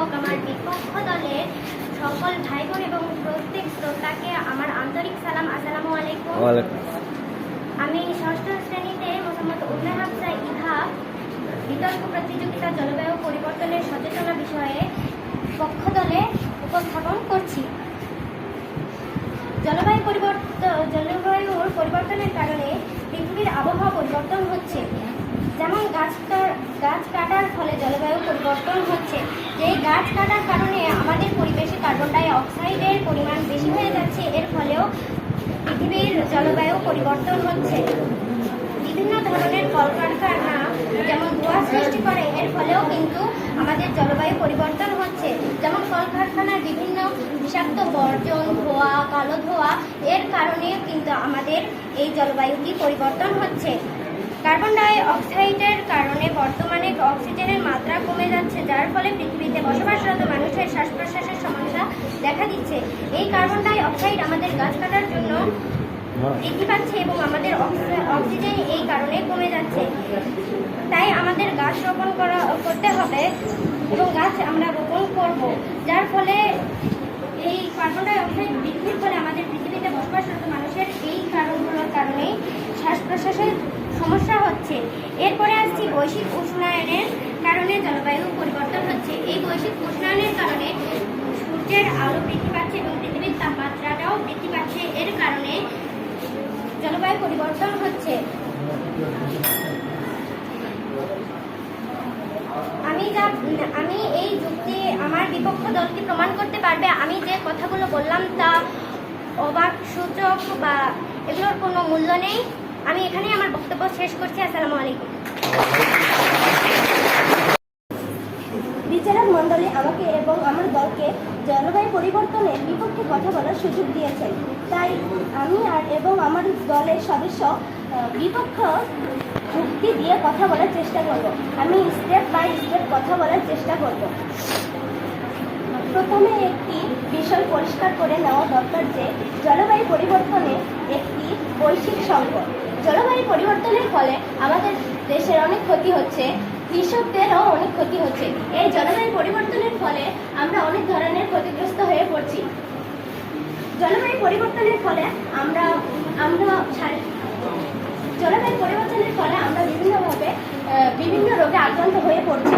হোক আমার বিপক্ষ দলের সকল ভাই বোন এবং প্রত্যেক শ্রোতাকে আমার আন্তরিক সালাম। আসসালামু আলাইকুম। আমি ষষ্ঠ শ্রেণীতে মোহাম্মদ উম্মে হাফসা ইভা বিতর্ক প্রতিযোগিতা জলবায়ু পরিবর্তনের সচেতনা বিষয়ে পক্ষ দলে উপস্থাপন করছি। জলবায়ুর পরিবর্তনের কারণে পৃথিবীর আবহাওয়া পরিবর্তন হচ্ছে। যেমন গাছ কাটার ফলে জলবায়ু পরিবর্তন হচ্ছে। এই গাছ কাটার কারণে আমাদের পরিবেশে কার্বন ডাই অক্সাইডের পরিমাণ বেশি হয়ে যাচ্ছে। এর ফলেও পৃথিবীর জলবায়ু পরিবর্তন হচ্ছে। বিভিন্ন ধরনের কলকারখানা যেমন ধোঁয়া সৃষ্টি করে, এর ফলেও কিন্তু আমাদের জলবায়ু পরিবর্তন হচ্ছে। যেমন কলকারখানার বিভিন্ন বিষাক্ত বর্জন, ধোঁয়া, কালো ধোঁয়া, এর কারণেও কিন্তু আমাদের এই জলবায়ুটি পরিবর্তন হচ্ছে। কার্বন ডাই অক্সাইডের কারণে বর্তমানে অক্সিজেনের মাত্রা কমে যাচ্ছে, যার ফলে পৃথিবীতে বসবাসরত মানুষের শ্বাস প্রশ্বাসের সমস্যা দেখা দিচ্ছে। এই কার্বন ডাই অক্সাইড আমাদের গাছ কাটার জন্য বৃদ্ধি পাচ্ছে এবং আমাদের অক্সিজেন এই কারণে কমে যাচ্ছে। তাই আমাদের গাছ রোপণ করতে হবে এবং গাছ আমরা রোপণ করব, যার ফলে এই কার্বন ডাই অক্সাইড বৃদ্ধির ফলে আমাদের পৃথিবীতে বসবাসরত মানুষের এই কারণগুলোর কারণেই শ্বাস প্রশ্বাসের সমস্যা হচ্ছে। এরপরে আসছি বৈশ্বিক উষ্ণায়নের কারণে জলবায়ু পরিবর্তন হচ্ছে। এই বৈশ্বিক উষ্ণায়নের কারণে সূর্যের আলো বৃদ্ধি পাচ্ছে এবং পৃথিবীর তাপমাত্রাটাও বৃদ্ধি পাচ্ছে। এর কারণে জলবায়ু পরিবর্তন হচ্ছে। আমি এই যুক্তি আমার বিপক্ষ দলকে প্রমাণ করতে পারবে। আমি যে কথাগুলো বললাম তা অবাক সূচক বা এগুলোর কোনো মূল্য নেই। আমি এখানেই আমার বক্তব্য শেষ করছি। আসসালামু আলাইকুম। বিচারক মণ্ডলী আমাকে এবং আমার দলকে জলবায়ু পরিবর্তনের বিপক্ষে কথা বলার সুযোগ দিয়েছেন, তাই আমি এবং আমার দলের সদস্য বিপক্ষ যুক্তি দিয়ে কথা বলার চেষ্টা করব। আমি স্টেপ বাই স্টেপ কথা বলার চেষ্টা করব। প্রথমে একটি বিষয় পরিষ্কার করে নেওয়া দরকার যে জলবায়ু পরিবর্তনে একটি বৈশ্বিক সংকট। জলবায়ু পরিবর্তনের ফলে আমাদের দেশের অনেক ক্ষতি হচ্ছে, কৃষকদেরও অনেক ক্ষতি হচ্ছে। এই জলবায়ু পরিবর্তনের ফলে আমরা অনেক ধরনের ক্ষতিগ্রস্ত হয়ে পড়ছি। জলবায়ু পরিবর্তনের ফলে আমরা বিভিন্ন রোগে আক্রান্ত হয়ে পড়ছি।